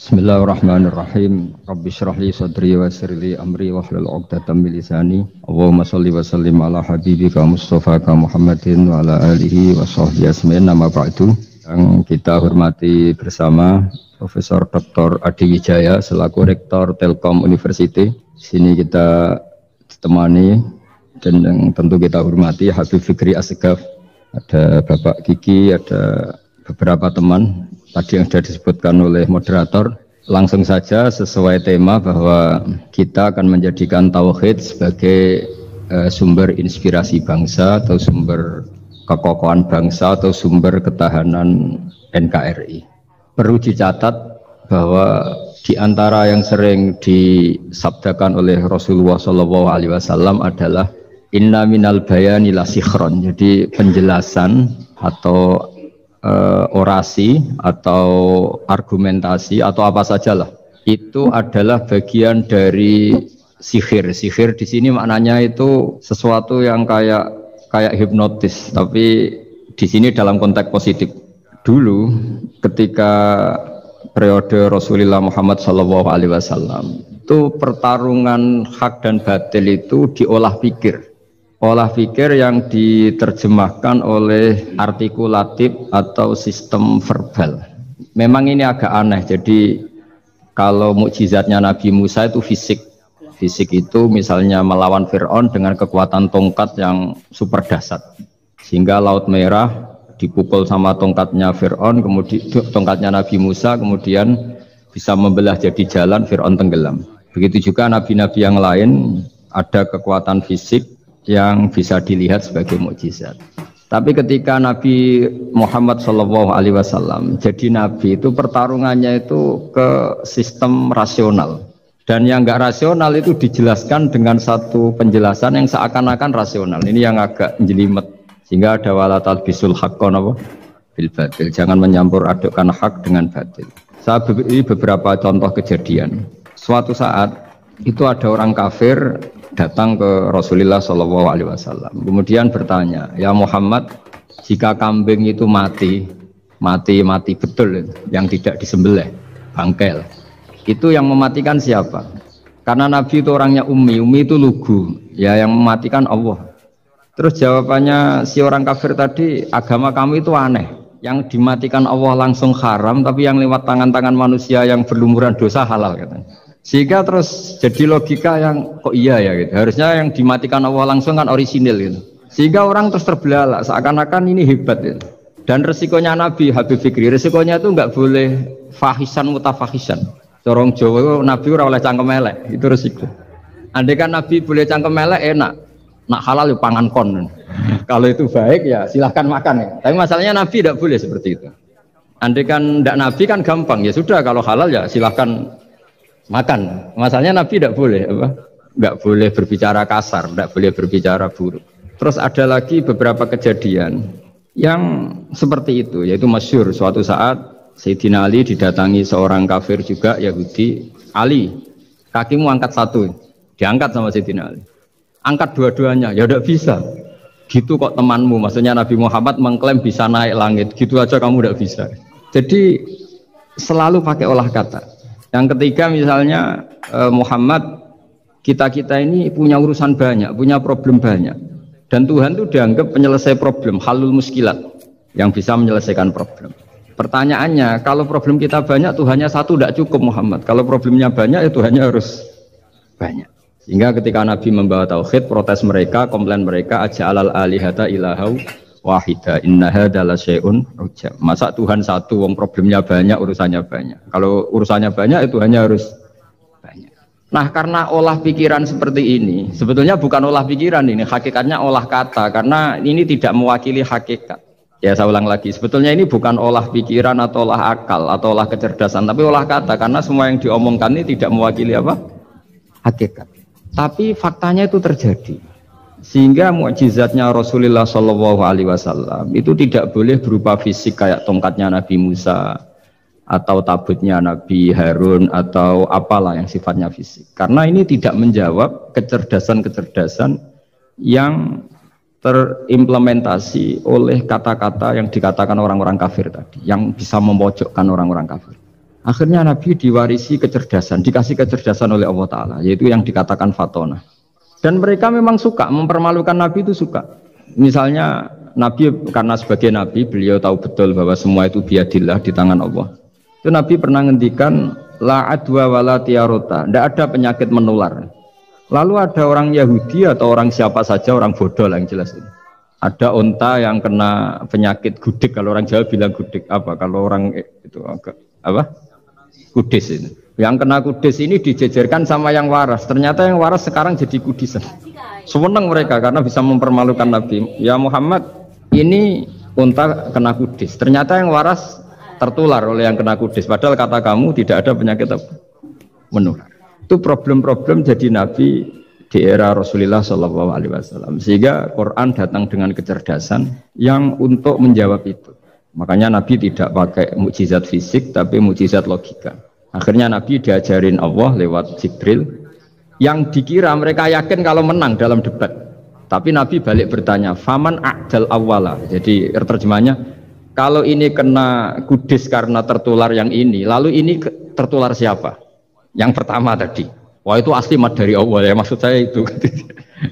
Bismillahirrahmanirrahim. Rabbi shrah li sadri wa yassir li amri wahlul 'uqdatam min lisani. Allahumma shalli wa sallim ala habibika Mustafa Muhammadin wa ala alihi wa sahbihi asma'in. Nama ba'du. Yang kita hormati bersama Profesor Dr. Adi Wijaya selaku Rektor Telkom University. Di sini kita ditemani dan yang tentu kita hormati Habib Fikri Assegaf. Ada Bapak Kiki, ada beberapa teman tadi yang sudah disebutkan oleh moderator. Langsung saja sesuai tema bahwa kita akan menjadikan tauhid sebagai sumber inspirasi bangsa atau sumber kekokohan bangsa atau sumber ketahanan NKRI. Perlu dicatat bahwa di antara yang sering disabdakan oleh Rasulullah SAW adalah inna minal bayani la sikhron. Jadi penjelasan atau orasi atau argumentasi atau apa sajalah itu adalah bagian dari sihir. Sihir di sini maknanya itu sesuatu yang kayak hipnotis, tapi di sini dalam konteks positif. Dulu ketika periode Rasulullah Muhammad SAW itu pertarungan hak dan batil itu diolah pikir. Olah pikir yang diterjemahkan oleh artikulatif atau sistem verbal. Memang ini agak aneh. Jadi kalau mukjizatnya Nabi Musa itu fisik. Fisik itu misalnya melawan Fir'aun dengan kekuatan tongkat yang super dahsyat. Sehingga Laut Merah dipukul sama tongkatnya Fir'aun, kemudian tongkatnya Nabi Musa, kemudian bisa membelah jadi jalan, Fir'aun tenggelam. Begitu juga nabi-nabi yang lain ada kekuatan fisik yang bisa dilihat sebagai mukjizat. Tapi ketika Nabi Muhammad SAW jadi nabi itu pertarungannya itu ke sistem rasional, dan yang enggak rasional itu dijelaskan dengan satu penjelasan yang seakan-akan rasional. Ini yang agak jelimet, sehingga ada wala talbisul haqqan bil batil, jangan menyampur adukkan hak dengan batil. Saya beri beberapa contoh kejadian. Suatu saat itu ada orang kafir datang ke Rasulullah SAW. Kemudian bertanya, ya Muhammad, jika kambing itu mati betul, yang tidak disembelih, bangkel, itu yang mematikan siapa? Karena Nabi itu orangnya ummi itu lugu, ya yang mematikan Allah. Terus jawabannya si orang kafir tadi, agama kamu itu aneh, yang dimatikan Allah langsung haram, tapi yang lewat tangan-tangan manusia yang berlumuran dosa halal, katanya. Sehingga terus jadi logika yang kok iya ya gitu. Harusnya yang dimatikan Allah langsung kan orisinil gitu. Sehingga orang terus terbelalak seakan-akan ini hebat gitu. Dan resikonya Nabi Habib Fikri, resikonya itu enggak boleh fahisan mutafahisan. Corong Jawa Nabi ora oleh cangkem elek, itu resiko. Andai kan Nabi boleh cangkem elek enak. Nak halal ya pangan kon. Kalau itu baik ya silahkan makan ya. Tapi masalahnya Nabi tidak boleh seperti itu. Andai kan tidak Nabi kan gampang, ya sudah kalau halal ya silahkan makan. Masalahnya Nabi tidak boleh nggak boleh berbicara kasar, tidak boleh berbicara buruk. Terus ada lagi beberapa kejadian yang seperti itu, yaitu masyhur suatu saat Sayyidina Ali didatangi seorang kafir juga Yahudi. Ali, kakimu angkat satu, diangkat sama Sayyidina Ali. Angkat dua-duanya, ya tidak bisa. Gitu kok temanmu, maksudnya Nabi Muhammad mengklaim bisa naik langit, gitu aja kamu tidak bisa. Jadi selalu pakai olah kata. Yang ketiga misalnya Muhammad, kita ini punya urusan banyak, punya problem banyak, dan Tuhan itu dianggap penyelesai problem, halul muskilat, yang bisa menyelesaikan problem. Pertanyaannya, kalau problem kita banyak, Tuhannya satu tidak cukup Muhammad. Kalau problemnya banyak, ya Tuhannya harus banyak. Sehingga ketika Nabi membawa tauhid, protes mereka, komplain mereka, aja'alal alihata ilahau wahida innaha adalah syai'un ujab. Masa Tuhan satu, wong problemnya banyak, urusannya banyak. Kalau urusannya banyak, itu hanya harus banyak. Nah, karena olah pikiran seperti ini, sebetulnya bukan olah pikiran ini, hakikatnya olah kata, karena ini tidak mewakili hakikat. Ya, saya ulang lagi, sebetulnya ini bukan olah pikiran atau olah akal atau olah kecerdasan, tapi olah kata, karena semua yang diomongkan ini tidak mewakili apa? Hakikat. Tapi faktanya itu terjadi. Sehingga mukjizatnya Rasulullah SAW itu tidak boleh berupa fisik kayak tongkatnya Nabi Musa atau tabutnya Nabi Harun atau apalah yang sifatnya fisik. Karena ini tidak menjawab kecerdasan-kecerdasan yang terimplementasi oleh kata-kata yang dikatakan orang-orang kafir tadi, yang bisa memojokkan orang-orang kafir. Akhirnya Nabi diwarisi kecerdasan, dikasih kecerdasan oleh Allah Ta'ala, yaitu yang dikatakan fatona. Dan mereka memang suka, mempermalukan Nabi itu suka. Misalnya Nabi, karena sebagai Nabi, beliau tahu betul bahwa semua itu biadillah, di tangan Allah. Itu Nabi pernah ngendikan, la adwa wala tiarota, tidak ada penyakit menular. Lalu ada orang Yahudi atau orang siapa saja, orang bodoh lah yang jelas ini. Ada onta yang kena penyakit gudik, kalau orang Jawa bilang gudik apa, kalau orang itu apa? Kudis ini. Yang kena kudis ini dijejerkan sama yang waras. Ternyata yang waras sekarang jadi kudisan. Senang mereka karena bisa mempermalukan Nabi. Ya Muhammad, ini unta kena kudis. Ternyata yang waras tertular oleh yang kena kudis. Padahal kata kamu tidak ada penyakit apa? Menular. Itu problem-problem jadi Nabi di era Rasulullah SAW. Sehingga Quran datang dengan kecerdasan yang untuk menjawab itu. Makanya Nabi tidak pakai mukjizat fisik tapi mukjizat logika. Akhirnya Nabi diajarin Allah lewat Jibril yang dikira mereka yakin kalau menang dalam debat. Tapi Nabi balik bertanya, "Faman a'dal awwala." Jadi terjemahnya, kalau ini kena kudis karena tertular yang ini, lalu ini tertular siapa? Yang pertama tadi. Wah, itu asli mat dari Allah ya, maksud saya itu.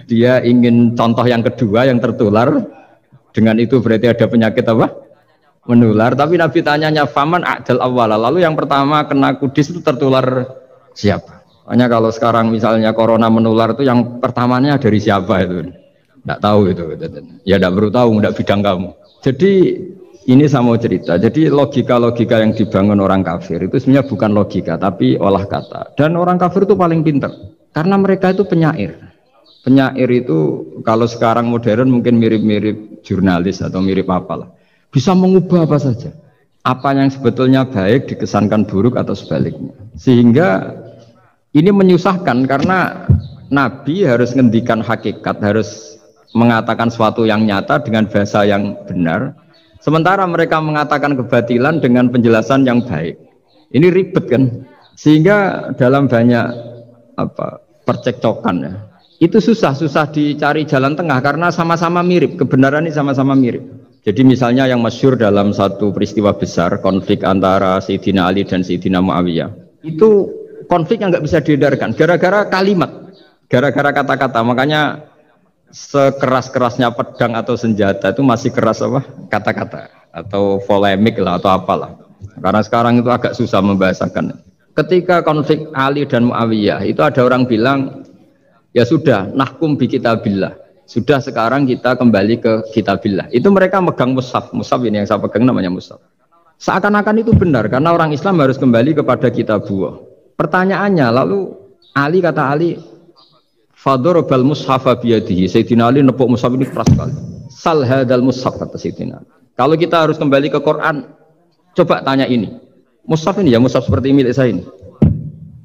Dia ingin contoh yang kedua yang tertular. Dengan itu berarti ada penyakit apa? Menular. Tapi Nabi tanyanya faman a'dal awwala, lalu yang pertama kena kudis itu tertular siapa? Hanya kalau sekarang misalnya corona menular itu yang pertamanya dari siapa itu? Tidak tahu itu. Ya tidak perlu tahu, tidak bidang kamu. Jadi ini saya mau cerita. Jadi logika-logika yang dibangun orang kafir itu sebenarnya bukan logika tapi olah kata. Dan orang kafir itu paling pintar karena mereka itu penyair. Penyair itu kalau sekarang modern mungkin mirip-mirip jurnalis atau mirip apalah. Bisa mengubah apa saja. Apa yang sebetulnya baik dikesankan buruk atau sebaliknya. Sehingga ini menyusahkan karena Nabi harus ngendikan hakikat, harus mengatakan sesuatu yang nyata dengan bahasa yang benar. Sementara mereka mengatakan kebatilan dengan penjelasan yang baik. Ini ribet kan? Sehingga dalam banyak percekcokan ya. Itu susah dicari jalan tengah karena sama-sama mirip, kebenaran ini sama-sama mirip. Jadi misalnya yang masyhur dalam satu peristiwa besar, konflik antara Sayyidina Ali dan Sayyidina Muawiyah. Itu konflik yang nggak bisa dihindarkan, gara-gara kalimat, gara-gara kata-kata. Makanya sekeras-kerasnya pedang atau senjata itu masih keras apa? Kata-kata atau polemik lah atau apalah. Karena sekarang itu agak susah membahasakan. Ketika konflik Ali dan Muawiyah itu ada orang bilang, ya sudah, nahkum bi kitabillah. Sudah sekarang kita kembali ke kitabillah. Itu mereka megang mushaf. Mushaf ini yang saya pegang namanya mushaf. Seakan-akan itu benar karena orang Islam harus kembali kepada kitabullah. Pertanyaannya lalu Ali kata Ali, fadorobal mushafa biyadihi. Sayyidina Ali nepuk mushaf ini keras sekali. Sal hadal mushaf kata Sayyidina Ali. Kalau kita harus kembali ke Quran, coba tanya ini. Mushaf ini ya mushaf seperti milik saya ini.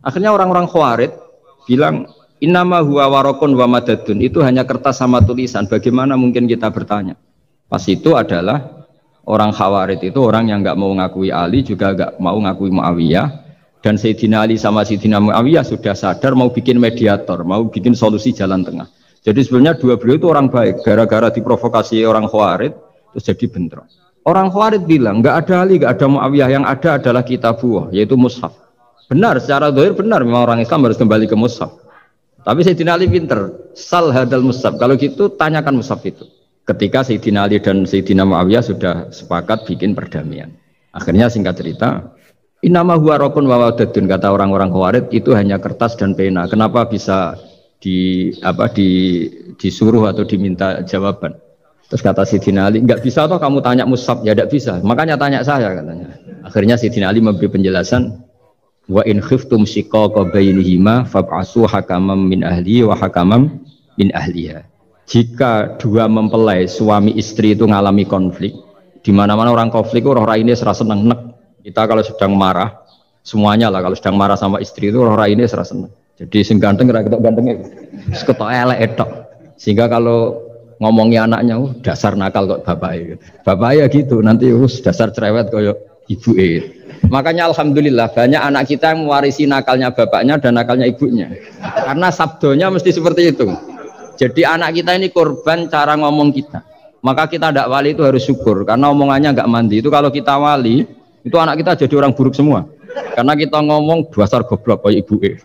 Akhirnya orang-orang Khawarij bilang, innama huwa warokun wa madadun, itu hanya kertas sama tulisan. Bagaimana mungkin kita bertanya? Pas itu adalah orang Khawarij itu orang yang nggak mau ngakui Ali juga nggak mau ngakui Muawiyah. Dan Sayyidina Ali sama Sayyidina Muawiyah sudah sadar mau bikin mediator, mau bikin solusi jalan tengah. Jadi sebenarnya dua beliau itu orang baik. Gara-gara diprovokasi orang Khawarij terus jadi bentrok. Orang Khawarij bilang nggak ada Ali, nggak ada Muawiyah, yang ada adalah kitabullah, yaitu mushaf. Benar, secara zahir benar, memang orang Islam harus kembali ke mushaf. Tapi Sayyidina Ali pinter, sal hadal mushaf. Kalau gitu tanyakan mushaf itu. Ketika Sayyidina Ali dan Sayyidina Muawiyah sudah sepakat bikin perdamaian. Akhirnya singkat cerita, innama huwa rokun wa wadadun, kata orang-orang Khawarij itu hanya kertas dan pena. Kenapa bisa disuruh atau diminta jawaban? Terus kata Sayyidina Ali, enggak bisa toh kamu tanya mushaf? Ya enggak bisa. Makanya tanya saya katanya. Akhirnya Sayyidina Ali memberi penjelasan, wa in khiftum shiqaqa bainihima fab'asu hakaman min ahli wa hakaman min ahliha. Jika dua mempelai suami istri itu ngalami konflik, di mana-mana orang konflik roh raine serasa seneng nek. Kita kalau sedang marah, semuanya lah kalau sedang marah sama istri itu roh raine serasa seneng. Jadi sing ganteng kira ketok gantenge. Wis ketok elek etok. Sehingga kalau ngomongi anaknya, dasar nakal kok bapaknya gitu. Bapaknya gitu, nanti dasar cerewet koyo ibuke. Makanya alhamdulillah banyak anak kita yang mewarisi nakalnya bapaknya dan nakalnya ibunya. Karena sabdonya mesti seperti itu. Jadi anak kita ini korban cara ngomong kita. Maka kita tidak wali itu harus syukur karena omongannya nggak mandi. Itu kalau kita wali, itu anak kita jadi orang buruk semua. Karena kita ngomong dasar goblok koyo ibuke.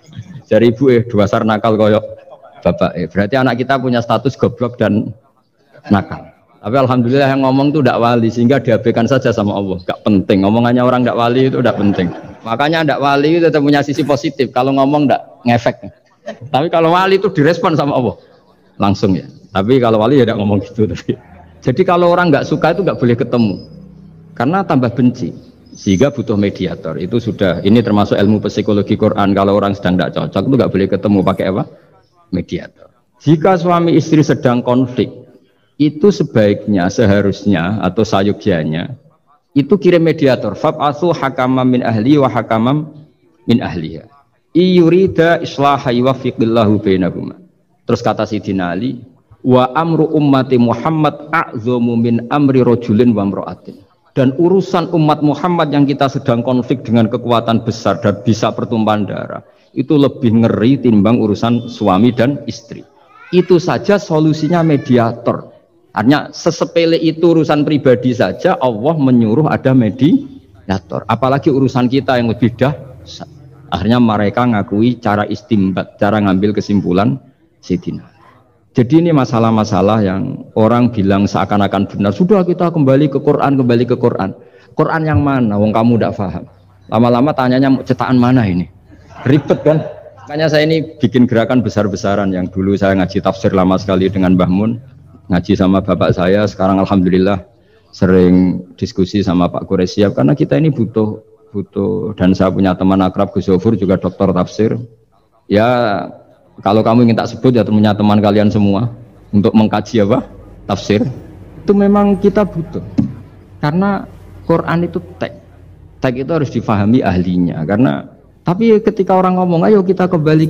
Dari ibuke dasar nakal koyo bapake. Berarti anak kita punya status goblok dan nakal. Tapi alhamdulillah yang ngomong itu tidak wali sehingga diabaikan saja sama Allah. Gak penting. Omongannya orang tidak wali itu tidak penting. Makanya tidak wali itu tetap punya sisi positif. Kalau ngomong tidak ngefek. Tapi kalau wali itu direspon sama Allah langsung ya. Tapi kalau wali ya tidak ngomong gitu. Jadi kalau orang nggak suka itu nggak boleh ketemu. Karena tambah benci. Sehingga butuh mediator. Itu sudah. Ini termasuk ilmu psikologi Quran. Kalau orang sedang tidak cocok itu nggak boleh ketemu pakai apa? Mediator. Jika suami istri sedang konflik, itu sebaiknya, seharusnya atau sayugyanya itu kirim mediator. Fab'atsu hakamam min ahli wa hakamam min ahliha. Iyurida islaha yuwaffiqillahu bainahuma. Terus kata Sidina Ali, wa amru ummati Muhammad a'zamu min amri rajulin wa imra'atin. Dan urusan umat Muhammad yang kita sedang konflik dengan kekuatan besar dan bisa pertumpahan darah, itu lebih ngeri timbang urusan suami dan istri. Itu saja solusinya mediator. Artinya sesepele itu urusan pribadi saja Allah menyuruh ada mediator. Apalagi urusan kita yang lebih dahsyat. Akhirnya mereka ngakui cara istimbat, cara ngambil kesimpulan Sidina. Jadi ini masalah-masalah yang orang bilang seakan-akan benar. Sudah kita kembali ke Quran, kembali ke Quran. Quran yang mana? Wong kamu tidak paham. Lama-lama tanyanya cetakan mana ini? Ribet kan? Makanya saya ini bikin gerakan besar-besaran yang dulu saya ngaji tafsir lama sekali dengan Mbah Mun. Ngaji sama bapak saya, sekarang alhamdulillah sering diskusi sama Pak Quraisyab karena kita ini butuh dan saya punya teman akrab Gus Zofur juga doktor tafsir. Ya kalau kamu ingin tak sebut ya punya teman kalian semua untuk mengkaji apa? Tafsir. Itu memang kita butuh. Karena Quran itu teks itu harus difahami ahlinya karena tapi ketika orang ngomong ayo kita kembali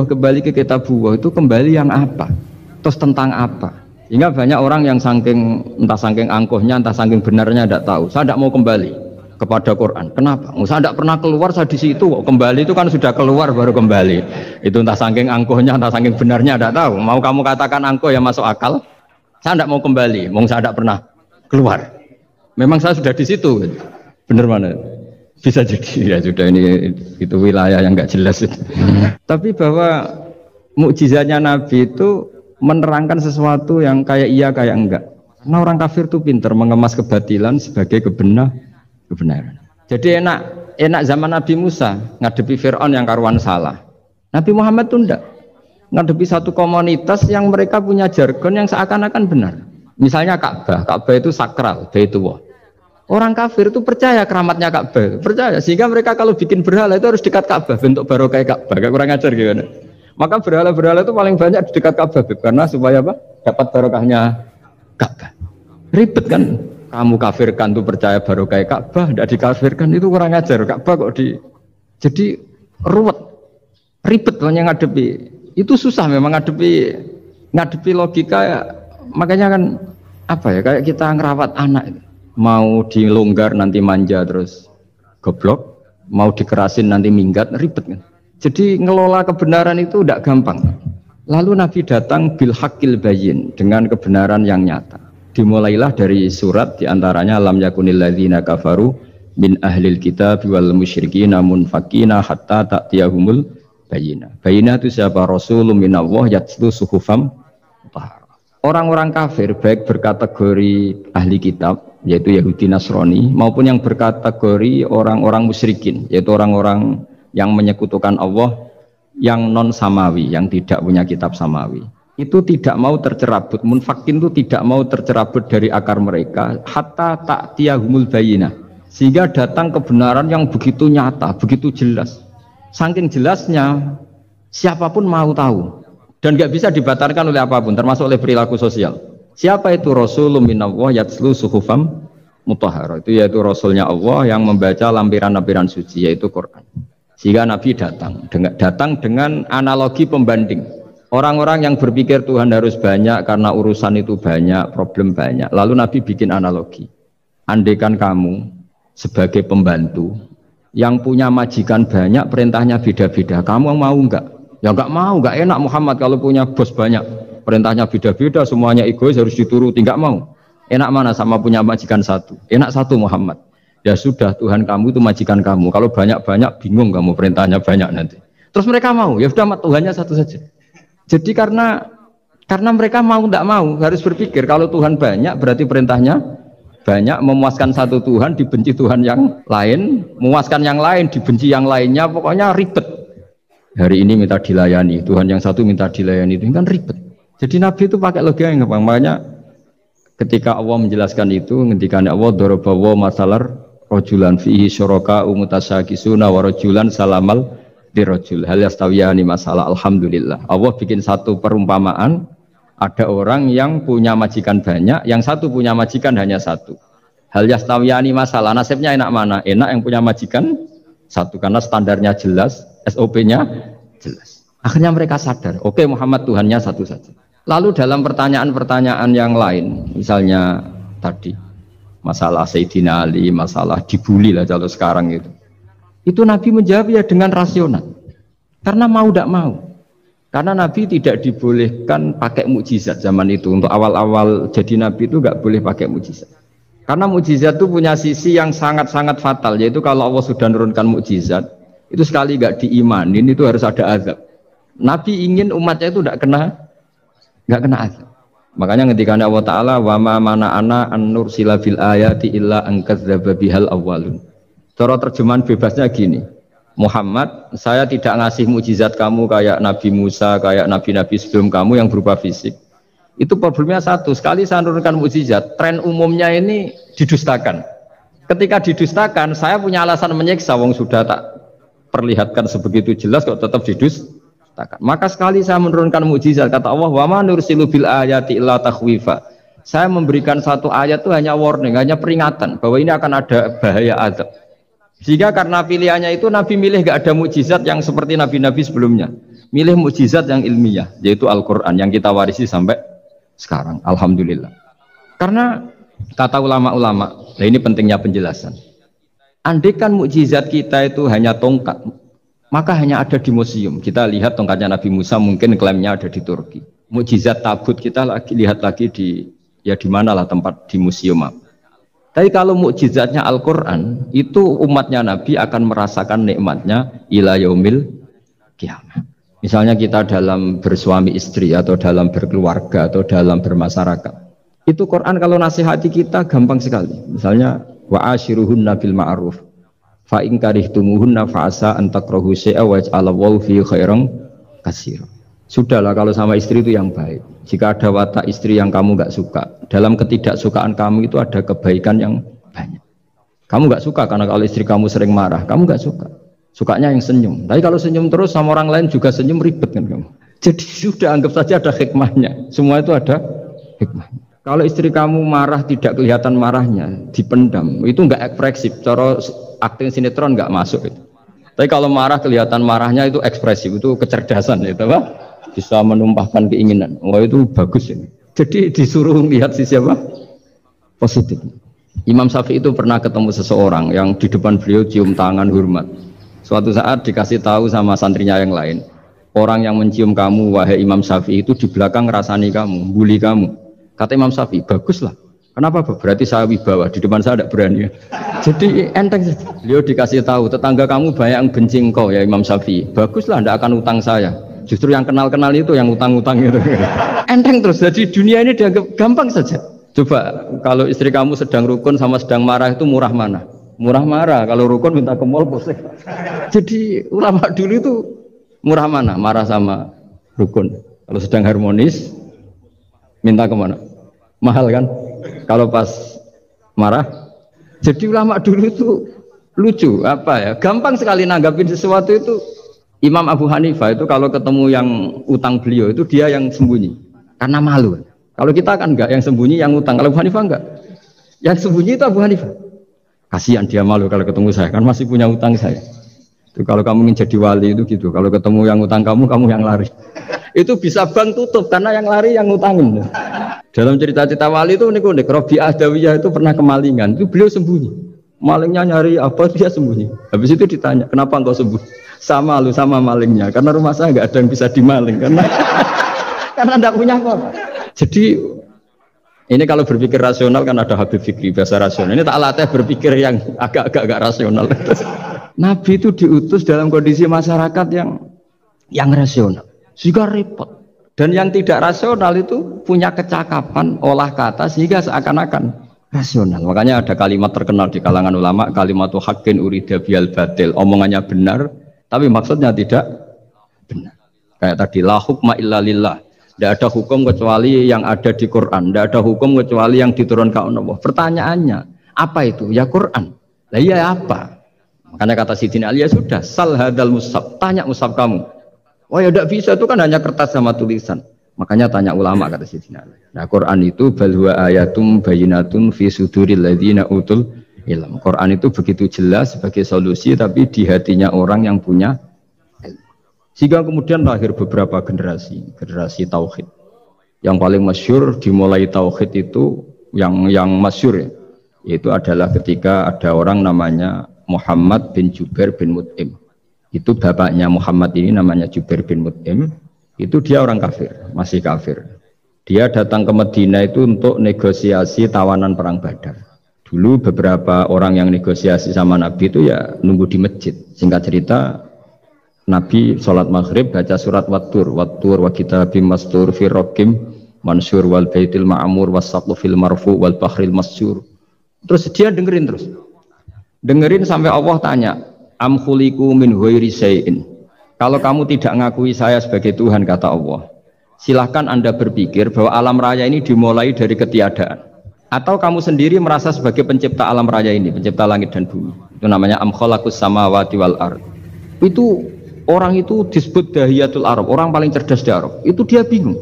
kembali ke kitab buah itu kembali yang apa? Terus tentang apa? Sehingga banyak orang yang entah saking angkuhnya, entah saking benarnya tidak tahu. Saya tidak mau kembali kepada Quran. Kenapa? Saya tidak pernah keluar, saya di situ. Kembali itu kan sudah keluar baru kembali. Itu entah saking angkuhnya, entah saking benarnya tidak tahu. Mau kamu katakan angkuh ya masuk akal. Saya tidak mau kembali. Saya tidak pernah keluar. Memang saya sudah di situ. Benar mana? Bisa jadi ya sudah ini itu wilayah yang nggak jelas. Tapi bahwa mukjizatnya Nabi itu menerangkan sesuatu yang kayak iya kayak enggak. Karena orang kafir itu pintar mengemas kebatilan sebagai kebenaran. Jadi enak zaman Nabi Musa ngadepi Fir'aun yang karuan salah. Nabi Muhammad itu enggak. Ngadepi satu komunitas yang mereka punya jargon yang seakan-akan benar. Misalnya Ka'bah itu sakral, Baitullah. Orang kafir itu percaya keramatnya Ka'bah, percaya sehingga mereka kalau bikin berhala itu harus dekat Ka'bah bentuk barokah Ka'bah. Gak kurang ajar gimana? Maka berhala-berhala itu paling banyak di dekat Ka'bah karena supaya apa? Dapat barokahnya Ka'bah. Ribet kan? Kamu kafirkan tuh percaya barokah Ka'bah, tidak dikafirkan itu kurang ajar. Ka'bah kok jadi ruwet, ribet yang ngadepi. Itu susah memang ngadepi logika ya. Makanya kan apa ya kayak kita ngerawat anak itu. Mau dilonggar nanti manja terus goblok, mau dikerasin nanti minggat, ribet kan. Jadi ngelola kebenaran itu tidak gampang. Lalu Nabi datang bil haqqil bayyin dengan kebenaran yang nyata. Dimulailah dari surat diantaranya lam yakunil ladzina kafaru min ahlil kitab wal musyrikin munfakina hatta ta'tiyahumul bayyinah. Bayyinah itu siapa? Rasulun minallah yatlu suhufam tahara. Orang-orang kafir baik berkategori ahli kitab yaitu Yahudi Nasrani maupun yang berkategori orang-orang musyrikin yaitu orang-orang yang menyekutukan Allah yang non samawi, yang tidak punya kitab samawi, itu tidak mau tercerabut. Munfakin itu tidak mau tercerabut dari akar mereka hatta ta'tiyahumul bayyinah, sehingga datang kebenaran yang begitu nyata, begitu jelas. Saking jelasnya siapapun mau tahu dan nggak bisa dibatalkan oleh apapun, termasuk oleh perilaku sosial. Siapa itu? Rasulun minallah yatlu suhufam mutahhara, itu yaitu Rasulnya Allah yang membaca lampiran-lampiran suci yaitu Quran. Sehingga Nabi datang dengan analogi pembanding. Orang-orang yang berpikir Tuhan harus banyak karena urusan itu banyak, problem banyak. Lalu Nabi bikin analogi. Andaikan kamu sebagai pembantu yang punya majikan banyak, perintahnya beda-beda. Kamu mau enggak? Ya enggak mau, enggak enak Muhammad kalau punya bos banyak. Perintahnya beda-beda, semuanya egois harus dituruti, enggak mau. Enak mana sama punya majikan satu? Enak satu Muhammad. Ya sudah, Tuhan kamu itu majikan kamu. Kalau banyak-banyak bingung kamu perintahnya banyak nanti. Terus mereka mau, ya sudah Tuhannya satu saja. Jadi karena mereka mau tidak mau harus berpikir kalau Tuhan banyak berarti perintahnya banyak, memuaskan satu Tuhan dibenci Tuhan yang lain, memuaskan yang lain dibenci yang lainnya, pokoknya ribet. Hari ini minta dilayani, Tuhan yang satu minta dilayani, itu kan ribet. Jadi Nabi itu pakai logika yang gampang. Makanya ketika Allah menjelaskan itu, ngendikan Allah dorobawa masalar rojulan fihi syuraka umutasakisuna wa rojulan salamal dirojul hal yastawiyani masalah. Alhamdulillah Allah bikin satu perumpamaan, ada orang yang punya majikan banyak, yang satu punya majikan hanya satu. Hal yastawiyani masalah, nasibnya enak mana? Enak yang punya majikan satu, karena standarnya jelas, SOP-nya jelas. Akhirnya mereka sadar, oke, Muhammad Tuhannya satu saja. Lalu dalam pertanyaan-pertanyaan yang lain, misalnya tadi masalah Sayyidina Ali, masalah dibully lah kalau sekarang itu Nabi menjawab ya dengan rasional, karena mau tidak mau. Karena Nabi tidak dibolehkan pakai mukjizat zaman itu. Untuk awal-awal jadi Nabi itu nggak boleh pakai mukjizat. Karena mukjizat itu punya sisi yang sangat-sangat fatal, yaitu kalau Allah sudah menurunkan mukjizat, itu sekali nggak diimanin itu harus ada azab. Nabi ingin umatnya itu nggak kena azab. Makanya ketika Allah Ta'ala wa ma mana'ana an nursila bil ayati illa an kadzdzaba bihal awwalun. Cara terjemahan bebasnya gini, Muhammad, saya tidak ngasih mukjizat kamu kayak Nabi Musa, kayak nabi-nabi sebelum kamu yang berupa fisik. Itu problemnya satu, sekali saya menurunkan mukjizat, tren umumnya ini didustakan. Ketika didustakan, saya punya alasan menyiksa, wong sudah tak perlihatkan sebegitu jelas kok tetap didustakan. Maka sekali saya menurunkan mukjizat, kata Allah, wa ma nursilu bil ayati illa takhwifa. Saya memberikan satu ayat itu hanya warning, hanya peringatan bahwa ini akan ada bahaya azab. Sehingga karena pilihannya itu Nabi milih gak ada mukjizat yang seperti nabi-nabi sebelumnya, milih mukjizat yang ilmiah, yaitu Al-Quran yang kita warisi sampai sekarang. Alhamdulillah. Karena kata ulama-ulama, nah ini pentingnya penjelasan. Andaikan mukjizat kita itu hanya tongkat, maka hanya ada di museum. Kita lihat tongkatnya Nabi Musa, mungkin klaimnya ada di Turki. Mukjizat tabut kita lihat lagi di mana lah tempat di museum. Tapi kalau mukjizatnya Al-Quran, itu umatnya Nabi akan merasakan nikmatnya ila yaumil kiamat. Misalnya kita dalam bersuami istri, atau dalam berkeluarga, atau dalam bermasyarakat. Itu Quran kalau nasihati kita gampang sekali. Misalnya, wa ashiruhunna bil ma'ruf, fa in karihtumuhunna fa asa an takrahu syai'a wa ja'alallahu fi khairan katsira. Sudahlah kalau sama istri itu yang baik. Jika ada watak istri yang kamu nggak suka, dalam ketidaksukaan kamu itu ada kebaikan yang banyak. Kamu nggak suka karena kalau istri kamu sering marah, kamu nggak suka. Sukanya yang senyum. Tapi kalau senyum terus sama orang lain juga senyum, ribet kan kamu. Jadi sudah anggap saja ada hikmahnya. Semua itu ada hikmahnya. Kalau istri kamu marah tidak kelihatan marahnya, dipendam, itu nggak ekspresif. Cara akting sinetron nggak masuk itu. Tapi kalau marah kelihatan marahnya itu ekspresif, itu kecerdasan, itu apa? Bisa menumpahkan keinginan. Wah itu bagus ini. Jadi disuruh lihat sisi apa? Positif. Imam Syafi'i itu pernah ketemu seseorang yang di depan beliau cium tangan hormat. Suatu saat dikasih tahu sama santrinya yang lain, orang yang mencium kamu wahai Imam Syafi'i itu di belakang ngerasani kamu, bully kamu. Kata Imam Syafi'i, baguslah. Kenapa? Berarti saya wibawa, di depan saya tidak berani. Jadi enteng. Beliau dikasih tahu, tetangga kamu banyak yang benci engkau ya Imam Syafi'i. Baguslah, tidak akan utang saya. Justru yang kenal-kenal itu yang utang-utang itu. Enteng terus. Jadi dunia ini dianggap gampang saja. Coba kalau istri kamu sedang rukun sama sedang marah itu murah mana? Murah marah. Kalau rukun minta ke mall posek. Jadi ulama dulu itu murah mana? Marah sama rukun. Kalau sedang harmonis minta kemana? Mahal kan? Kalau pas marah. Jadi ulama dulu itu lucu apa ya? Gampang sekali nanggapin sesuatu itu. Imam Abu Hanifah itu kalau ketemu yang utang beliau itu dia yang sembunyi karena malu. Kalau kita kan enggak, yang sembunyi yang utang. Kalau Abu Hanifah enggak, yang sembunyi itu Abu Hanifah. Kasihan dia malu kalau ketemu saya, kan masih punya utang saya. Itu kalau kamu ingin jadi wali itu gitu. Kalau ketemu yang utang kamu yang lari. Itu bisa bank tutup karena yang lari yang ngutangin. Dalam cerita-cerita wali itu unik-unik. Rabi'ah Adawiyah itu pernah kemalingan, itu beliau sembunyi. Malingnya nyari apa dia sembunyi. Habis itu ditanya, kenapa engkau sembunyi? Sama lu sama malingnya, karena rumah saya nggak ada yang bisa dimaling karena tidak punya apa. Jadi Ini kalau berpikir rasional kan ada Habib Fikri bahasa rasional. Ini tak latih berpikir yang agak rasional. Nabi itu diutus dalam kondisi masyarakat yang rasional, sehingga repot. Dan yang tidak rasional itu punya kecakapan olah kata sehingga seakan-akan rasional. Makanya ada kalimat terkenal di kalangan ulama, kalimatu haqqin urida biyal batil. Omongannya benar, tapi maksudnya tidak benar. Kayak tadi la hukma illa lillah. Tidak ada hukum kecuali yang ada di Quran. Tidak ada hukum kecuali yang diturunkan Allah. Pertanyaannya, apa itu? Ya Quran. Lah iya apa? Makanya kata Sidin Ali, ya sudah, sal hadal mushaf. Tanya mushaf kamu. Oh ya tidak bisa, itu kan hanya kertas sama tulisan. Makanya tanya ulama, kata Sidin Ali. Nah Quran itu bal huwa ayatum bayinatun fi suduril ladzina utul ilm. Quran itu begitu jelas sebagai solusi, tapi di hatinya orang yang punya. Sehingga kemudian lahir beberapa generasi tauhid. Yang paling masyhur dimulai tauhid itu yang masyhur ya, itu adalah ketika ada orang namanya Muhammad bin Jubair bin Mut'im. Itu bapaknya Muhammad ini namanya Jubair bin Mut'im. Itu dia orang kafir, masih kafir. Dia datang ke Madinah itu untuk negosiasi tawanan perang Badar. Dulu beberapa orang yang negosiasi sama Nabi itu ya nunggu di masjid. Singkat cerita, Nabi sholat maghrib baca surat Wattur wa kitabim mastur fi raqim mansur wal baitil ma'mur was-saqfu fil marfu wal bahril masyur. Terus dia dengerin sampai Allah tanya, am khuliqu min ghairi syai'in. Kalau kamu tidak ngakui saya sebagai Tuhan, kata Allah, silahkan Anda berpikir bahwa alam raya ini dimulai dari ketiadaan, atau kamu sendiri merasa sebagai pencipta alam raya ini, pencipta langit dan bumi. Itu namanya am khalaqus samawati wal ard. Itu orang itu disebut dahiyatul Arab, orang paling cerdas di Arab. Itu dia bingung.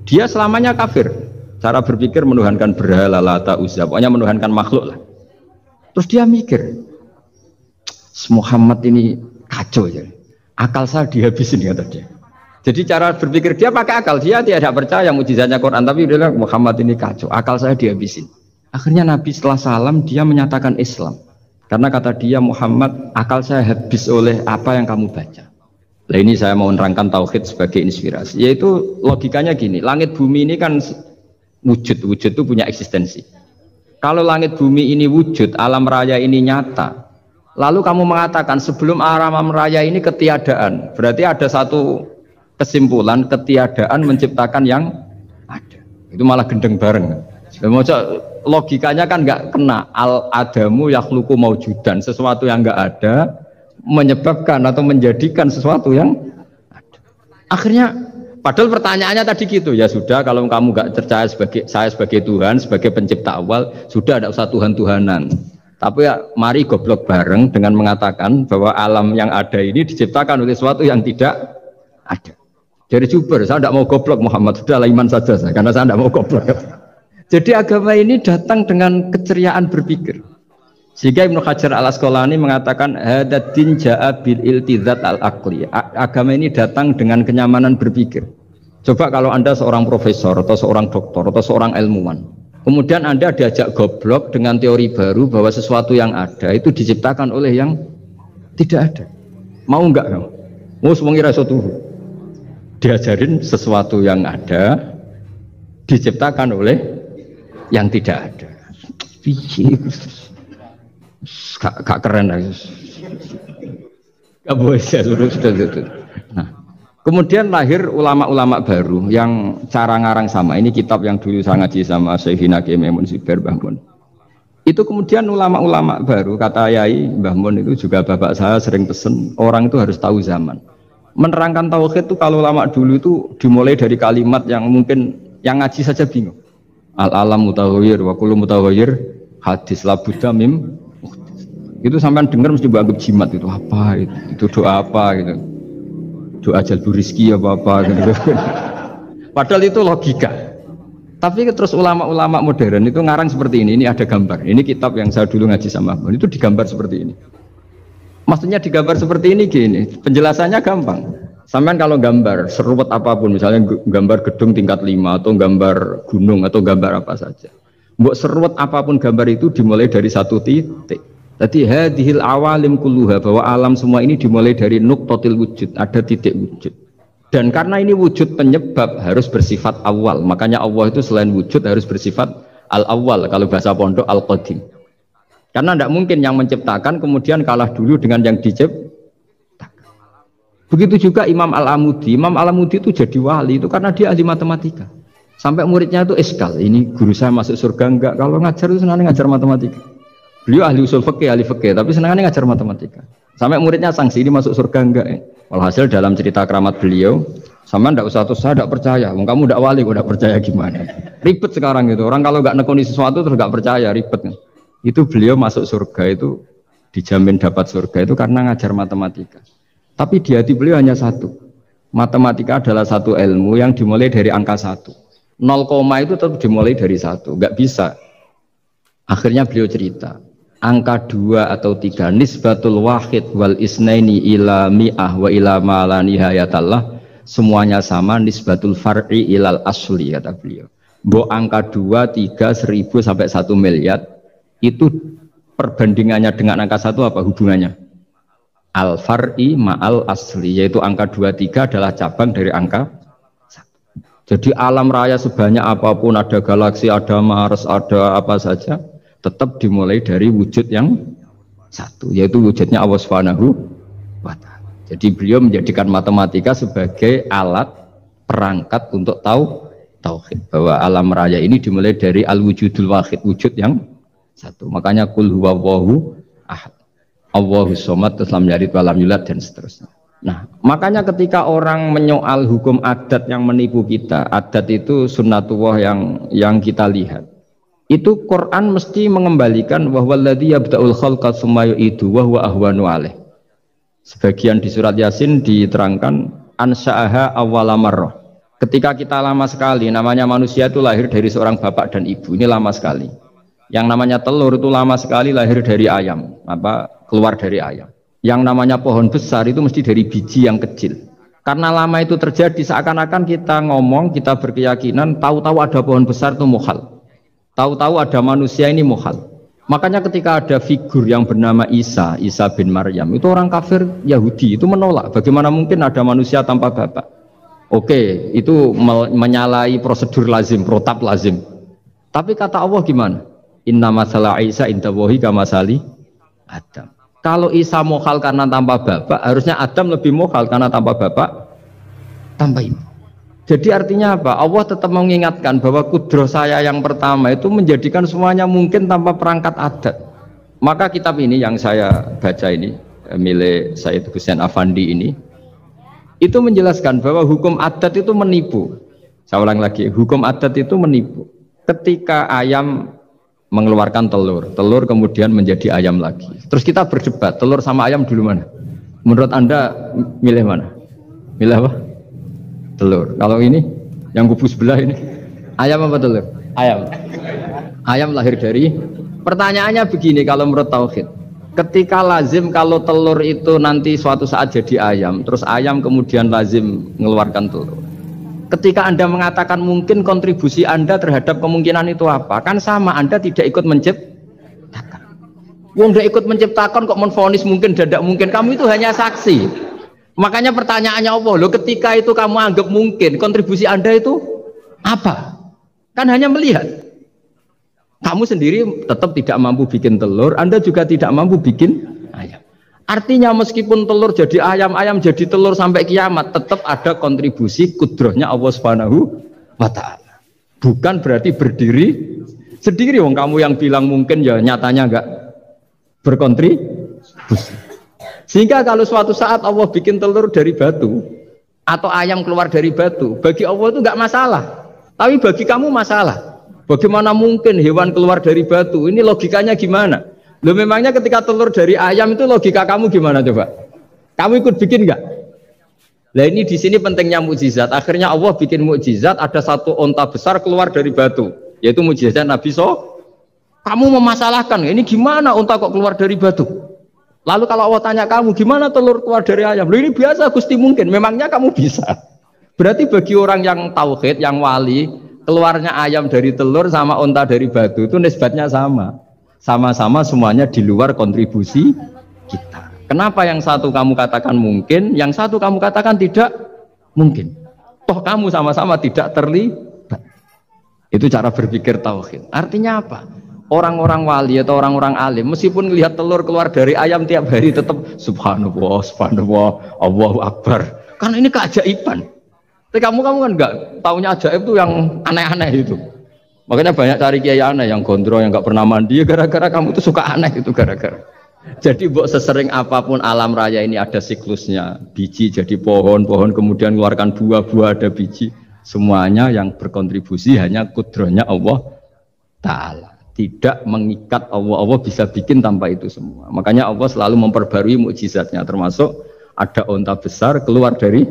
Dia selamanya kafir. Cara berpikir menuhankan berhala, Lata, Uzza, pokoknya menuhankan makhluk lah. Terus dia mikir, Muhammad ini kacau ya. Akal saya dihabisin, kata dia. Jadi cara berpikir dia pakai akal. Dia tidak percaya mukjizatnya Quran, tapi dia bilang Muhammad ini kacau. Akal saya dihabisin. Akhirnya Nabi setelah salam dia menyatakan Islam. Karena kata dia, Muhammad, akal saya habis oleh apa yang kamu baca. Nah ini saya mau menerangkan tauhid sebagai inspirasi. Yaitu logikanya gini, langit bumi ini kan wujud itu punya eksistensi. Kalau langit bumi ini wujud, alam raya ini nyata, lalu kamu mengatakan sebelum alam raya ini ketiadaan, berarti ada satu kesimpulan ketiadaan menciptakan yang ada. Itu malah gendeng bareng. Logikanya kan nggak kena. Al adamu yakhluqu maujudan, sesuatu yang nggak ada menyebabkan atau menjadikan sesuatu yang ada. Akhirnya padahal pertanyaannya tadi gitu, ya sudah kalau kamu nggak percaya saya sebagai Tuhan, sebagai pencipta awal, sudah ada usah Tuhan-Tuhanan. Tapi ya mari goblok bareng dengan mengatakan bahwa alam yang ada ini diciptakan oleh sesuatu yang tidak ada. Jadi Jubair, saya tidak mau goblok Muhammad, sudah iman saja saya, karena saya tidak mau goblok. Jadi agama ini datang dengan keceriaan berpikir. Sehingga Ibnu Hajar al-Asqalani mengatakan hadatin ja'a bil iltizat al-aqli. Agama ini datang dengan kenyamanan berpikir. Coba kalau Anda seorang profesor atau seorang doktor atau seorang ilmuwan, kemudian Anda diajak goblok dengan teori baru bahwa sesuatu yang ada itu diciptakan oleh yang tidak ada. Mau enggak kamu? Mau mengira sesuatu diajarin sesuatu yang ada diciptakan oleh yang tidak ada. Gak keren lah. Gak boleh saya suruh. Nah, kemudian lahir ulama-ulama baru yang cara ngarang sama. Ini kitab yang dulu saya ngaji sama Syekhina Kiai Maimun Siber Mbah Mun. Itu kemudian ulama-ulama baru, kata Yai Mbah Mun itu juga bapak saya sering pesen, orang itu harus tahu zaman. Menerangkan tauhid itu kalau ulama dulu itu dimulai dari kalimat yang mungkin yang ngaji saja bingung. Al-alam mutaghayyir wa kullu mutaghayyir hadis la budda mim. Itu sampean dengar mesti anggap jimat itu apa itu doa apa gitu. Doa jalbu rizki apa gitu. Padahal itu logika. Tapi terus ulama-ulama modern itu ngarang seperti ini ada gambar. Ini kitab yang saya dulu ngaji sama itu digambar seperti ini. Maksudnya digambar seperti ini gini, penjelasannya gampang. Sampean kalau gambar seruat apapun, misalnya gambar gedung tingkat 5 atau gambar gunung atau gambar apa saja, mbok seruat apapun gambar itu dimulai dari satu titik. Jadi hadhil awalim kulluha, bahwa alam semua ini dimulai dari nuqtatil wujud, ada titik wujud. Dan karena ini wujud penyebab harus bersifat awal. Makanya Allah itu selain wujud harus bersifat al-awwal. Kalau bahasa pondok al-qadim. Karena tidak mungkin yang menciptakan kemudian kalah dulu dengan yang diciptakan. Begitu juga Imam Al-Amudi. Imam Al-Amudi itu jadi wali itu karena dia ahli matematika. Sampai muridnya itu eskal. Ini guru saya masuk surga enggak? Kalau ngajar itu senang ngajar matematika. Beliau ahli usul fikih, ahli fikih, tapi senangnya ngajar matematika. Sampai muridnya sanksi ini masuk surga enggak? Walhasil dalam cerita keramat beliau, sama ndak usah terus saya tidak percaya. Kamu ndak wali, kok ndak percaya gimana? Ribet sekarang itu. Orang kalau nggak nekuni sesuatu terus nggak percaya, ribet. Itu beliau masuk surga itu dijamin dapat surga itu karena ngajar matematika. Tapi di hati beliau hanya satu. Matematika adalah satu ilmu yang dimulai dari angka 1. 0, itu tetap dimulai dari 1. Nggak bisa. Akhirnya beliau cerita. Angka 2 atau 3 nisbatul wahid wal isnaini ila mi'ah wa ila ma la nihayatallah, semuanya sama, nisbatul far'i ilal asli, kata beliau. Mbok angka 2, 3, 1000 sampai 1 miliar itu perbandingannya dengan angka 1 apa hubungannya? Al far'i ma'al asli, yaitu angka 2, 3 adalah cabang dari angka 1. Jadi alam raya sebanyak apapun, ada galaksi, ada Mars, ada apa saja, tetap dimulai dari wujud yang satu, yaitu wujudnya Allah Subhanahu wa ta'ala. Jadi beliau menjadikan matematika sebagai alat perangkat untuk tahu tauhid, bahwa alam raya ini dimulai dari al-wujudul wahid, wujud yang satu. Makanya kul huwallahu ahad, Allahus somad, lam yalid walam yulad, dan seterusnya. Nah, makanya ketika orang menyoal hukum adat yang menipu kita, adat itu sunnatullah yang kita lihat. Itu Quran mesti mengembalikan wahwaladzi yabda'ul khalqa tsumma yu'idu wa huwa ahwanu alaih. Sebagian di surat Yasin diterangkan ansha'aha awwala marrah. Ketika kita lama sekali, namanya manusia itu lahir dari seorang bapak dan ibu, ini lama sekali. Yang namanya telur itu lama sekali lahir dari ayam, keluar dari ayam. Yang namanya pohon besar itu mesti dari biji yang kecil. Karena lama itu terjadi, seakan-akan kita ngomong, kita berkeyakinan tahu-tahu ada pohon besar itu muhal. Tahu-tahu ada manusia ini muhal. Makanya ketika ada figur yang bernama Isa bin Maryam, itu orang kafir Yahudi itu menolak. Bagaimana mungkin ada manusia tanpa bapak? Oke, itu menyalahi prosedur lazim, protap lazim. Tapi kata Allah gimana? Inna masalah Isa indallahi kamasali Adam. Kalau Isa muhal karena tanpa bapak, harusnya Adam lebih muhal karena tanpa bapak, tanpa ibu. Jadi artinya apa? Allah tetap mengingatkan bahwa kudroh saya yang pertama itu menjadikan semuanya mungkin tanpa perangkat adat. Maka kitab ini yang saya baca ini, milik Said Husain Afandi ini, itu menjelaskan bahwa hukum adat itu menipu. Saya ulang lagi, hukum adat itu menipu. Ketika ayam mengeluarkan telur, telur kemudian menjadi ayam lagi. Terus kita berdebat, telur sama ayam dulu mana? Menurut Anda milih mana? Milih apa? Telur. Kalau ini yang kubu sebelah ini ayam apa telur? Ayam. Ayam lahir dari. Pertanyaannya begini, kalau menurut tauhid, ketika lazim kalau telur itu nanti suatu saat jadi ayam, terus ayam kemudian lazim mengeluarkan telur. Ketika Anda mengatakan mungkin kontribusi Anda terhadap kemungkinan itu apa? Kan sama, Anda tidak ikut menciptakan. Wong tidak ikut menciptakan kok menvonis mungkin dadak mungkin, kamu itu hanya saksi. Makanya pertanyaannya Allah, loh ketika itu kamu anggap mungkin, kontribusi Anda itu apa? Kan hanya melihat. Kamu sendiri tetap tidak mampu bikin telur, Anda juga tidak mampu bikin ayam. Artinya meskipun telur jadi ayam, ayam jadi telur sampai kiamat, tetap ada kontribusi kudrohnya Allah Subhanahu wa ta'ala. Bukan berarti berdiri sendiri. Wong kamu yang bilang mungkin ya nyatanya enggak berkontribusi. Sehingga kalau suatu saat Allah bikin telur dari batu atau ayam keluar dari batu, bagi Allah itu enggak masalah. Tapi bagi kamu masalah. Bagaimana mungkin hewan keluar dari batu? Ini logikanya gimana? Loh memangnya ketika telur dari ayam itu logika kamu gimana coba? Kamu ikut bikin enggak? Nah ini di sini pentingnya mukjizat. Akhirnya Allah bikin mukjizat, ada satu onta besar keluar dari batu, yaitu mukjizat Nabi Kamu memasalahkan, ini gimana onta kok keluar dari batu? Lalu kalau Allah tanya kamu, gimana telur keluar dari ayam? Loh ini biasa Gusti mungkin, memangnya kamu bisa. Berarti bagi orang yang tauhid, yang wali, keluarnya ayam dari telur sama onta dari batu itu nisbatnya sama. Sama-sama semuanya di luar kontribusi kita. Kenapa yang satu kamu katakan mungkin, yang satu kamu katakan tidak Mungkin. Toh kamu sama-sama tidak terlibat. Itu cara berpikir tauhid. Artinya apa? Orang-orang wali atau orang-orang alim meskipun melihat telur keluar dari ayam tiap hari tetap subhanallah, subhanallah, Allahu Akbar. Karena ini keajaiban. Tapi kamu kan enggak taunya ajaib itu yang aneh-aneh itu. Makanya banyak cari kiai aneh yang gondrong yang enggak pernah mandi gara-gara kamu itu suka aneh itu gara-gara. Jadi buat sesering apapun alam raya ini ada siklusnya. Biji jadi pohon, pohon kemudian mengeluarkan buah, buah ada biji. Semuanya yang berkontribusi hanya kudrohnya Allah Ta'ala. Tidak mengikat Allah. Allah bisa bikin tanpa itu semua. Makanya Allah selalu memperbarui mukjizatnya. Termasuk ada onta besar keluar dari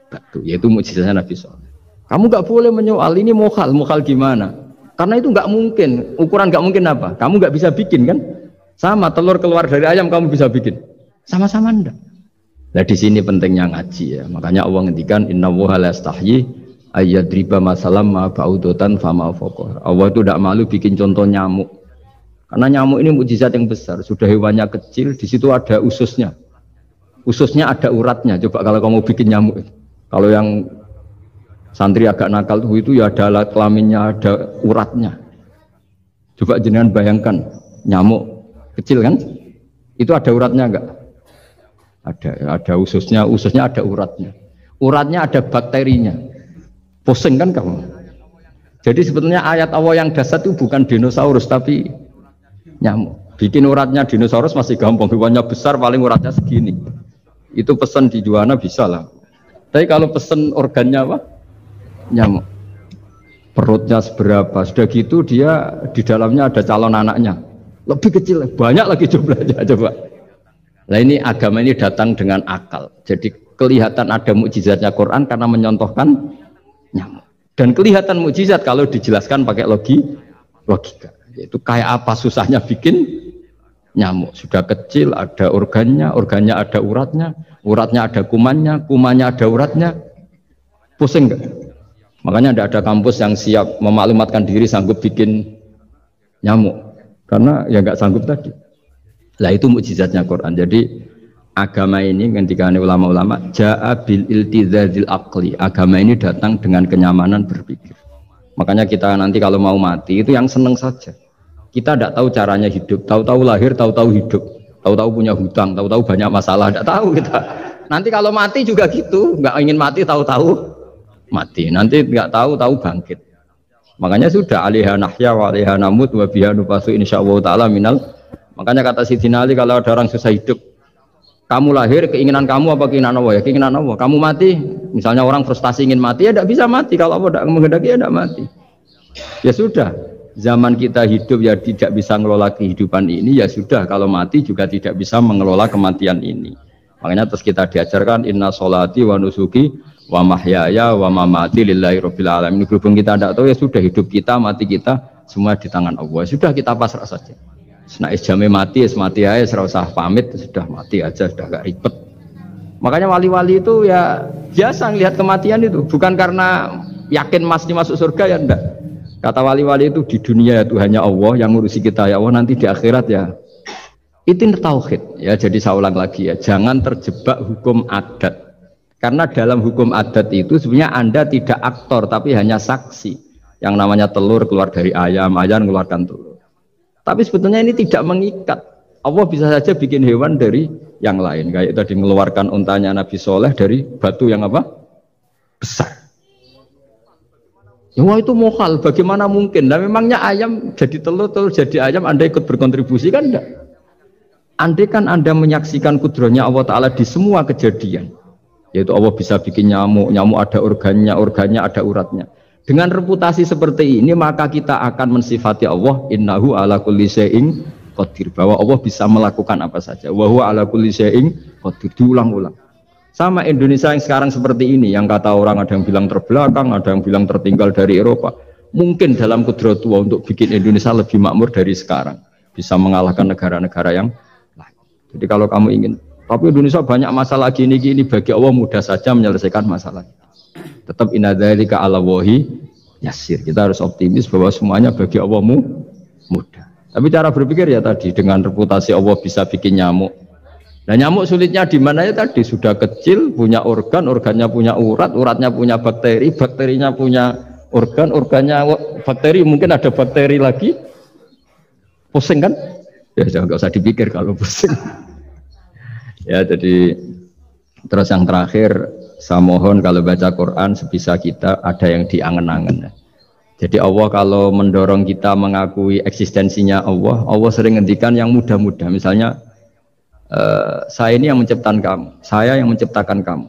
batu. Yaitu mukjizatnya Nabi Shalih. Kamu nggak boleh menyoal ini mukhal. Mukhal gimana? Karena itu nggak mungkin. Ukuran nggak mungkin apa? Kamu nggak bisa bikin kan? Sama telur keluar dari ayam kamu bisa bikin. Sama-sama enggak. Nah di sini pentingnya ngaji ya. Makanya Allah ngendikan innallaha la yastahyi ayyadriba masalam ma ba'udatan fama faqah. Allah itu tidak malu bikin contoh nyamuk. Karena nyamuk ini mukjizat yang besar. Sudah hewannya kecil, di situ ada ususnya. Ususnya ada uratnya. Coba kalau kamu bikin nyamuk. Kalau yang santri agak nakal itu ya ada alat kelaminnya, ada uratnya. Coba jenengan bayangkan nyamuk kecil kan? Itu ada uratnya enggak? Ada ususnya ada uratnya. Uratnya ada bakterinya. Pusing kan kamu? Jadi sebetulnya ayat Allah yang dasar itu bukan dinosaurus tapi nyamuk. Bikin uratnya dinosaurus masih gampang, hewannya besar paling uratnya segini. Itu pesan di Juwana bisa lah. Tapi kalau pesan organnya apa? Nyamuk. Perutnya seberapa? Sudah gitu dia di dalamnya ada calon anaknya. Lebih kecil, banyak lagi jumlahnya coba. Nah ini agama ini datang dengan akal. Jadi kelihatan ada mukjizatnya Quran karena menyontohkan nyamuk. Dan kelihatan mukjizat kalau dijelaskan pakai logika. Yaitu kayak apa susahnya bikin nyamuk. Sudah kecil, ada organnya, organnya ada uratnya, uratnya ada kumannya, kumannya ada uratnya. Pusing enggak? Makanya tidak ada kampus yang siap memaklumatkan diri sanggup bikin nyamuk. Karena ya nggak sanggup tadi. Lah itu mukjizatnya Quran. Jadi agama ini ketika ulama-ulama ja'a bil iltizazil aqli. Agama ini datang dengan kenyamanan berpikir. Makanya kita nanti kalau mau mati itu yang seneng saja. Kita tidak tahu caranya hidup. Tahu-tahu lahir, tahu-tahu hidup. Tahu-tahu punya hutang, tahu-tahu banyak masalah. Tidak tahu kita. Nanti kalau mati juga gitu. Nggak ingin mati, tahu-tahu mati. Nanti nggak tahu-tahu bangkit. Makanya sudah alaiha nahya wa alaiha namut wa biha nubasu insyaallah taala minal. Makanya kata Sidina Ali kalau ada orang susah hidup, kamu lahir keinginan kamu apa keinginan Allah? Ya keinginan Allah. Kamu mati, misalnya orang frustasi ingin mati ya tidak bisa mati, kalau Allah tidak menghendaki ya tidak mati. Ya sudah, zaman kita hidup ya tidak bisa mengelola kehidupan ini, ya sudah kalau mati juga tidak bisa mengelola kematian ini. Makanya terus kita diajarkan inna sholati wa nusuki wa mahyaya wa mamati lillahi rabbil alamin. Berhubung kita tidak tahu ya sudah, hidup kita, mati kita semua di tangan Allah. Sudah kita pasrah saja. Nah, jamnya mati, mati aja, serah usah pamit, sudah mati aja, sudah gak ribet. Makanya wali-wali itu ya biasa ngelihat kematian itu, bukan karena yakin pasti masuk surga ya enggak. Kata wali-wali itu di dunia itu hanya Allah yang ngurusi kita ya Allah, nanti di akhirat ya. Itu tauhid ya. Jadi saya ulang lagi ya, jangan terjebak hukum adat. Karena dalam hukum adat itu sebenarnya Anda tidak aktor tapi hanya saksi. Yang namanya telur keluar dari ayam, ayam mengeluarkan telur. Tapi sebetulnya ini tidak mengikat. Allah bisa saja bikin hewan dari yang lain. Kayak tadi mengeluarkan untanya Nabi Shalih dari batu yang apa? Besar. Ya wah, itu mukhal, bagaimana mungkin? Nah memangnya ayam jadi telur, telur jadi ayam, Anda ikut berkontribusi kan enggak? Andai kan Anda menyaksikan kudrohnya Allah Ta'ala di semua kejadian, yaitu Allah bisa bikin nyamuk, nyamuk ada organnya, organnya ada uratnya. Dengan reputasi seperti ini maka kita akan mensifati Allah innahu ala kulli syai'in qadir, bahwa Allah bisa melakukan apa saja. Wa huwa ala kulli syai'in qadir, diulang-ulang. Sama Indonesia yang sekarang seperti ini, yang kata orang ada yang bilang terbelakang, ada yang bilang tertinggal dari Eropa. Mungkin dalam kudrat Allah untuk bikin Indonesia lebih makmur dari sekarang, bisa mengalahkan negara-negara yang lain. Jadi kalau kamu ingin, tapi Indonesia banyak masalah gini-gini, bagi Allah mudah saja menyelesaikan masalah. Tetap inna dzalika 'ala Allahi yasir. Kita harus optimis bahwa semuanya bagi Allah mudah. Tapi cara berpikir ya tadi, dengan reputasi Allah bisa bikin nyamuk, Nah nyamuk sulitnya di mana ya tadi sudah kecil, punya organ, organnya punya urat, uratnya punya bakteri, bakterinya punya organ, organnya bakteri, mungkin ada bakteri lagi, pusing kan? Ya jangan nggak usah dipikir kalau pusing. Ya jadi terus yang terakhir saya mohon kalau baca Quran sebisa kita ada yang diangen-angen. Jadi Allah kalau mendorong kita mengakui eksistensinya Allah, Allah sering ngendikan yang mudah-mudah. Misalnya, saya ini yang menciptakan kamu, saya yang menciptakan kamu.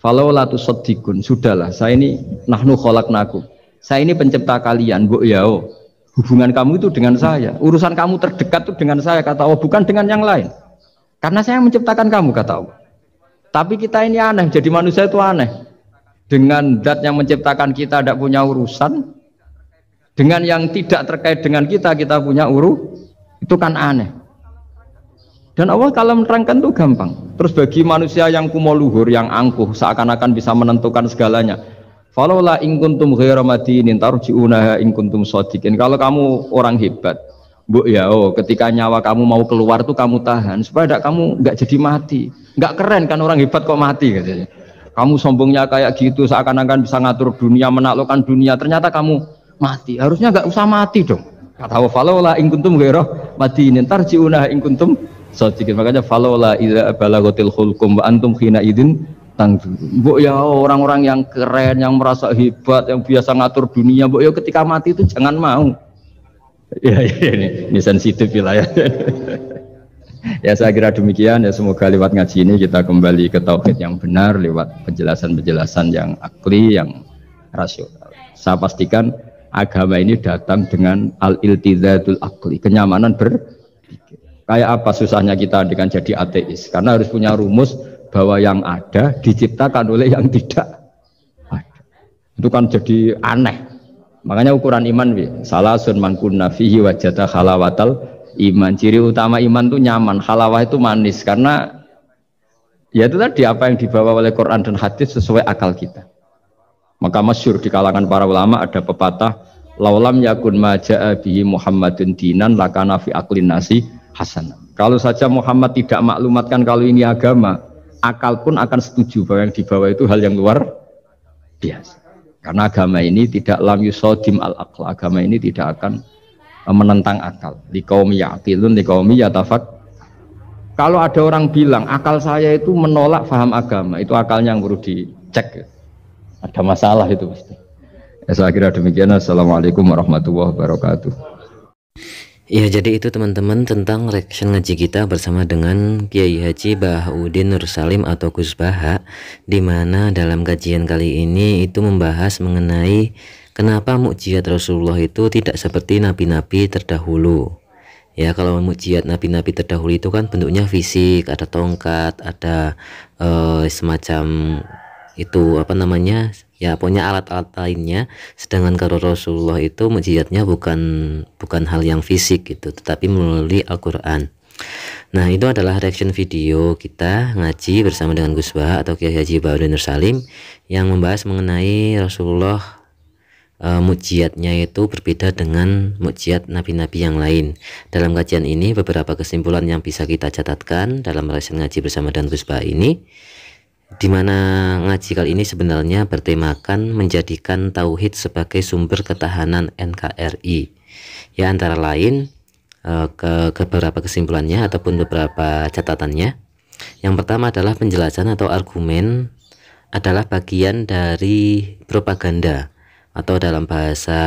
Falau la tusaddiqun, sudahlah, saya ini nahnu khalaqnakum. Saya ini pencipta kalian, Bu yao. Hubungan kamu itu dengan saya, urusan kamu terdekat itu dengan saya, kata Allah, bukan dengan yang lain. Karena saya yang menciptakan kamu, kata Allah. Tapi kita ini aneh, jadi manusia itu aneh. Dengan zat yang menciptakan kita tidak punya urusan, dengan yang tidak terkait dengan kita punya itu kan aneh. Dan Allah kalau menerangkan itu gampang. Terus bagi manusia yang kumo luhur, yang angkuh, seakan-akan bisa menentukan segalanya. Falaula in kuntum ghairu madinin tarji'unaha in kuntum shadiqin. Kalau kamu orang hebat, Bu ya, ketika nyawa kamu mau keluar tuh kamu tahan supaya kamu nggak jadi mati. Nggak keren kan orang hebat kok mati katanya. Kamu sombongnya kayak gitu, seakan-akan bisa ngatur dunia, menaklukkan dunia, ternyata kamu mati. Harusnya nggak usah mati dong. Kata falaula in kuntum ghairu madinin tarji'unaha in kuntum shadiqin. Makanya falaula idza balaghatil hulqum wa antum khina idzin tangdur. Bu ya, orang-orang yang keren, yang merasa hebat, yang biasa ngatur dunia, Bu ya ketika mati itu jangan mau. Ya, ini sensitif wilayah. Ya saya kira demikian ya, semoga lewat ngaji ini kita kembali ke tauhid yang benar lewat penjelasan-penjelasan yang akli, yang rasional. Saya pastikan agama ini datang dengan al-iltidzatul akli, kenyamanan berpikir. Kayak apa susahnya kita dengan jadi ateis? Karena harus punya rumus bahwa yang ada diciptakan oleh yang tidak ada. Itu kan jadi aneh. Makanya ukuran iman salasun man kunna fihi wajada halawatal iman. Ciri utama iman itu nyaman, halawah itu manis, karena ya itu tadi apa yang dibawa oleh Quran dan hadis sesuai akal kita. Maka masyhur di kalangan para ulama ada pepatah, laulam yakun ma ja'a bihi Muhammadun dinan lakana fi aqlin nasi hasanah. Kalau saja Muhammad tidak maklumatkan kalau ini agama, akal pun akan setuju bahwa yang dibawa itu hal yang luar biasa. Karena agama ini tidak lam yusodim al-aql, agama ini tidak akan menentang akal. Liqaumi ya'qilun liqaumi yatafak. Kalau ada orang bilang akal saya itu menolak faham agama, itu akalnya yang perlu dicek. Ada masalah itu pasti. Ya, saya kira demikian. Assalamualaikum warahmatullahi wabarakatuh. Ya, jadi itu teman-teman tentang reaction ngaji kita bersama dengan Kiai Haji Bahauddin Nur Salim atau Gus Baha, di mana dalam kajian kali ini itu membahas mengenai kenapa mukjizat Rasulullah itu tidak seperti nabi-nabi terdahulu. Ya, kalau mukjizat nabi-nabi terdahulu itu kan bentuknya fisik, ada tongkat, ada semacam itu apa namanya, ya punya alat-alat lainnya. Sedangkan kalau Rasulullah itu mukjizatnya bukan hal yang fisik gitu, tetapi melalui Al-Quran. Nah, itu adalah reaction video kita ngaji bersama dengan Gus Baha atau Kiai Haji Bahauddin Nur Salim yang membahas mengenai Rasulullah, mukjizatnya itu berbeda dengan mukjizat nabi-nabi yang lain. Dalam kajian ini beberapa kesimpulan yang bisa kita catatkan dalam reaction ngaji bersama dengan Gus Baha ini, di mana ngaji kali ini sebenarnya bertemakan menjadikan tauhid sebagai sumber ketahanan NKRI. Ya, antara lain ke beberapa kesimpulannya ataupun beberapa catatannya. Yang pertama adalah penjelasan atau argumen adalah bagian dari propaganda, atau dalam bahasa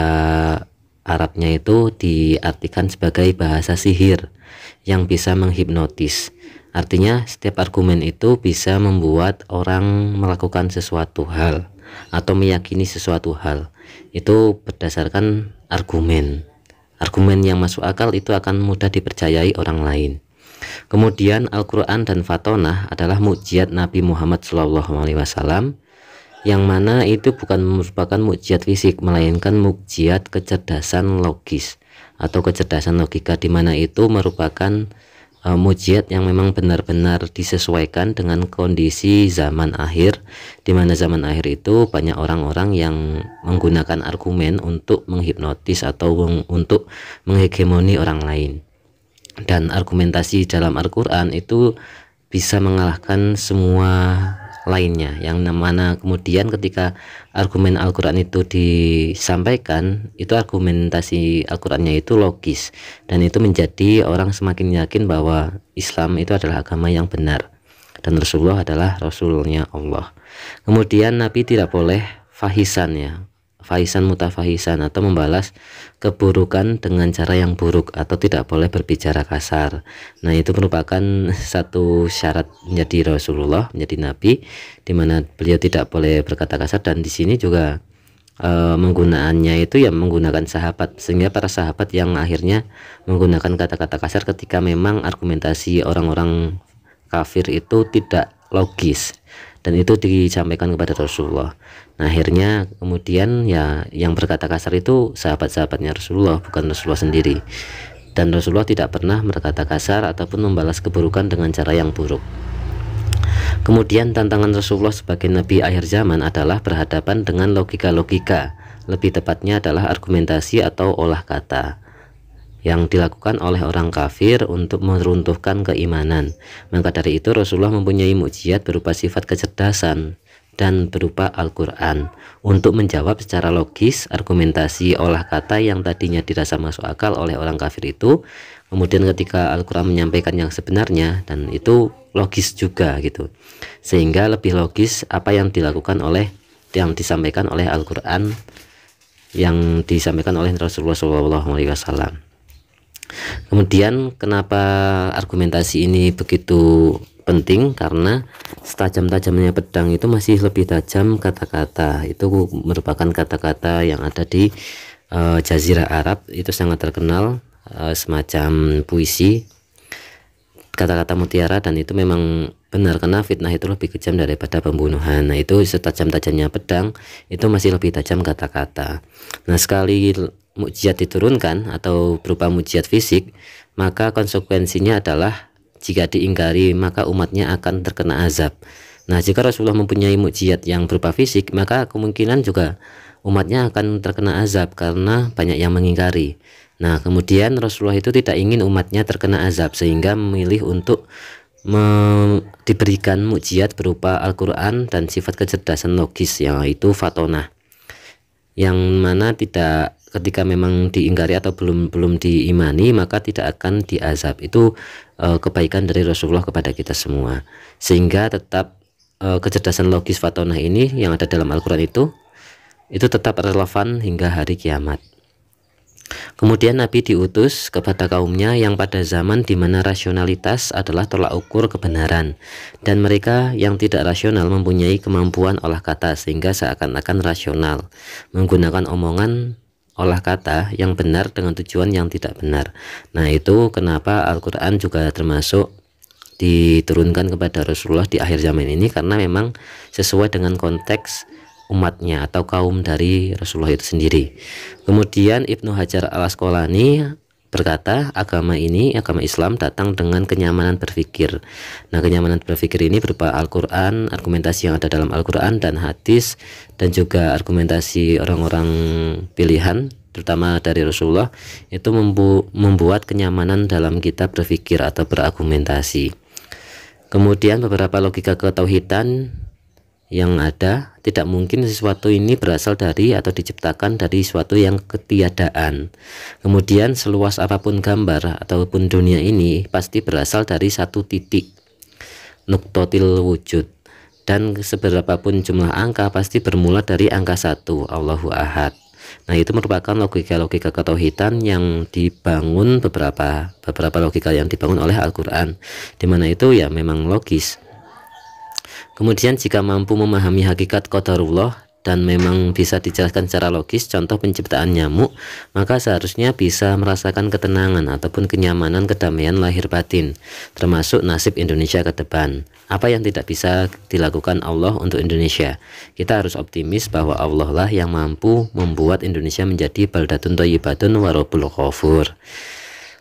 Arabnya itu diartikan sebagai bahasa sihir yang bisa menghipnotis. Artinya setiap argumen itu bisa membuat orang melakukan sesuatu hal atau meyakini sesuatu hal. Itu berdasarkan argumen. Argumen yang masuk akal itu akan mudah dipercayai orang lain. Kemudian Al-Quran dan Fatonah adalah mukjizat Nabi Muhammad SAW, yang mana itu bukan merupakan mukjizat fisik, melainkan mukjizat kecerdasan logis atau kecerdasan logika, di mana itu merupakan mukjizat yang memang benar-benar disesuaikan dengan kondisi zaman akhir, di mana zaman akhir itu banyak orang-orang yang menggunakan argumen untuk menghipnotis atau untuk menghegemoni orang lain. Dan argumentasi dalam Al-Quran itu bisa mengalahkan semua lainnya, yang mana kemudian ketika argumen Al-Quran itu disampaikan, itu argumentasi Al-Qurannya itu logis, dan itu menjadi orang semakin yakin bahwa Islam itu adalah agama yang benar dan Rasulullah adalah Rasulnya Allah. Kemudian Nabi tidak boleh fahisan, ya, fahisan mutafahisan, atau membalas keburukan dengan cara yang buruk, atau tidak boleh berbicara kasar. Nah, itu merupakan satu syarat menjadi Rasulullah, menjadi Nabi, di mana beliau tidak boleh berkata kasar. Dan di sini juga menggunakannya itu ya menggunakan sahabat, sehingga para sahabat yang akhirnya menggunakan kata-kata kasar ketika memang argumentasi orang-orang kafir itu tidak logis, dan itu disampaikan kepada Rasulullah. Nah, akhirnya kemudian ya yang berkata kasar itu sahabat-sahabatnya Rasulullah, bukan Rasulullah sendiri. Dan Rasulullah tidak pernah berkata kasar ataupun membalas keburukan dengan cara yang buruk. Kemudian tantangan Rasulullah sebagai Nabi akhir zaman adalah berhadapan dengan logika-logika, lebih tepatnya adalah argumentasi atau olah kata yang dilakukan oleh orang kafir untuk meruntuhkan keimanan. Maka dari itu Rasulullah mempunyai mukjizat berupa sifat kecerdasan dan berupa Al-Quran untuk menjawab secara logis argumentasi olah kata yang tadinya dirasa masuk akal oleh orang kafir itu. Kemudian ketika Al-Quran menyampaikan yang sebenarnya, dan itu logis juga gitu, sehingga lebih logis apa yang dilakukan oleh yang disampaikan oleh Al-Quran, yang disampaikan oleh Rasulullah SAW. Kemudian kenapa argumentasi ini begitu penting? Karena setajam-tajamnya pedang itu masih lebih tajam kata-kata. Itu merupakan kata-kata yang ada di Jazirah Arab, itu sangat terkenal, semacam puisi, kata-kata mutiara, dan itu memang benar karena fitnah itu lebih kejam daripada pembunuhan. Nah, itu setajam-tajamnya pedang itu masih lebih tajam kata-kata. Nah, sekali mukjizat diturunkan atau berupa mukjizat fisik, maka konsekuensinya adalah jika diingkari maka umatnya akan terkena azab. Nah, jika Rasulullah mempunyai mukjizat yang berupa fisik, maka kemungkinan juga umatnya akan terkena azab karena banyak yang mengingkari. Nah, kemudian Rasulullah itu tidak ingin umatnya terkena azab, sehingga memilih untuk diberikan mukjizat berupa Al-Quran dan sifat kecerdasan logis, yaitu fatonah, yang mana tidak, ketika memang diingkari atau belum diimani, maka tidak akan diazab. Itu kebaikan dari Rasulullah kepada kita semua, sehingga tetap kecerdasan logis fatonah ini yang ada dalam Al-Quran itu tetap relevan hingga hari kiamat. Kemudian Nabi diutus kepada kaumnya yang pada zaman di mana rasionalitas adalah tolak ukur kebenaran, dan mereka yang tidak rasional mempunyai kemampuan olah kata sehingga seakan-akan rasional, menggunakan omongan olah kata yang benar dengan tujuan yang tidak benar. Nah, itu kenapa Al-Quran juga termasuk diturunkan kepada Rasulullah di akhir zaman ini, karena memang sesuai dengan konteks umatnya atau kaum dari Rasulullah itu sendiri. Kemudian Ibnu Hajar Al-Asqalani berkata, agama Islam datang dengan kenyamanan berpikir. Nah, kenyamanan berpikir ini berupa Al-Quran, argumentasi yang ada dalam Al-Quran dan hadis, dan juga argumentasi orang-orang pilihan terutama dari Rasulullah, itu membuat kenyamanan dalam kita berpikir atau berargumentasi. Kemudian beberapa logika ketauhidan yang ada, tidak mungkin sesuatu ini berasal dari atau diciptakan dari sesuatu yang ketiadaan. Kemudian seluas apapun gambar ataupun dunia ini pasti berasal dari satu titik, nuktotil wujud, dan seberapapun jumlah angka pasti bermula dari angka 1, Allahu Ahad. Nah, itu merupakan logika-logika ketauhidan yang dibangun, beberapa logika yang dibangun oleh Al-Quran, dimana itu ya memang logis. Kemudian jika mampu memahami hakikat qadarullah dan memang bisa dijelaskan secara logis, contoh penciptaan nyamuk, maka seharusnya bisa merasakan ketenangan ataupun kenyamanan, kedamaian lahir batin, termasuk nasib Indonesia ke depan. Apa yang tidak bisa dilakukan Allah untuk Indonesia? Kita harus optimis bahwa Allah lah yang mampu membuat Indonesia menjadi baldatun thayyibatun wa rabbul ghafur.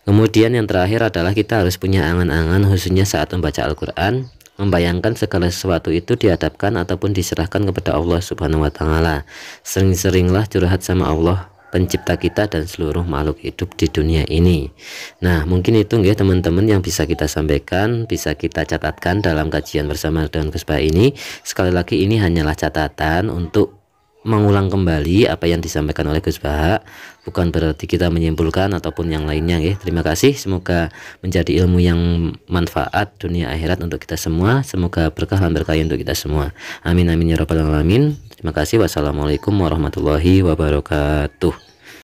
Kemudian yang terakhir adalah kita harus punya angan-angan, khususnya saat membaca Al-Quran, membayangkan segala sesuatu itu dihadapkan ataupun diserahkan kepada Allah Subhanahu wa Ta'ala. Sering-seringlah curhat sama Allah pencipta kita dan seluruh makhluk hidup di dunia ini. Nah, mungkin itu nggih teman-teman yang bisa kita sampaikan, bisa kita catatkan dalam kajian bersama dengan Gus Bah ini. Sekali lagi ini hanyalah catatan untuk mengulang kembali apa yang disampaikan oleh Gus Bah, bukan berarti kita menyimpulkan ataupun yang lainnya ya. Terima kasih, semoga menjadi ilmu yang manfaat dunia akhirat untuk kita semua, semoga berkah dan berkah untuk kita semua. Amin amin ya rabbal alamin. Terima kasih. Wassalamualaikum warahmatullahi wabarakatuh.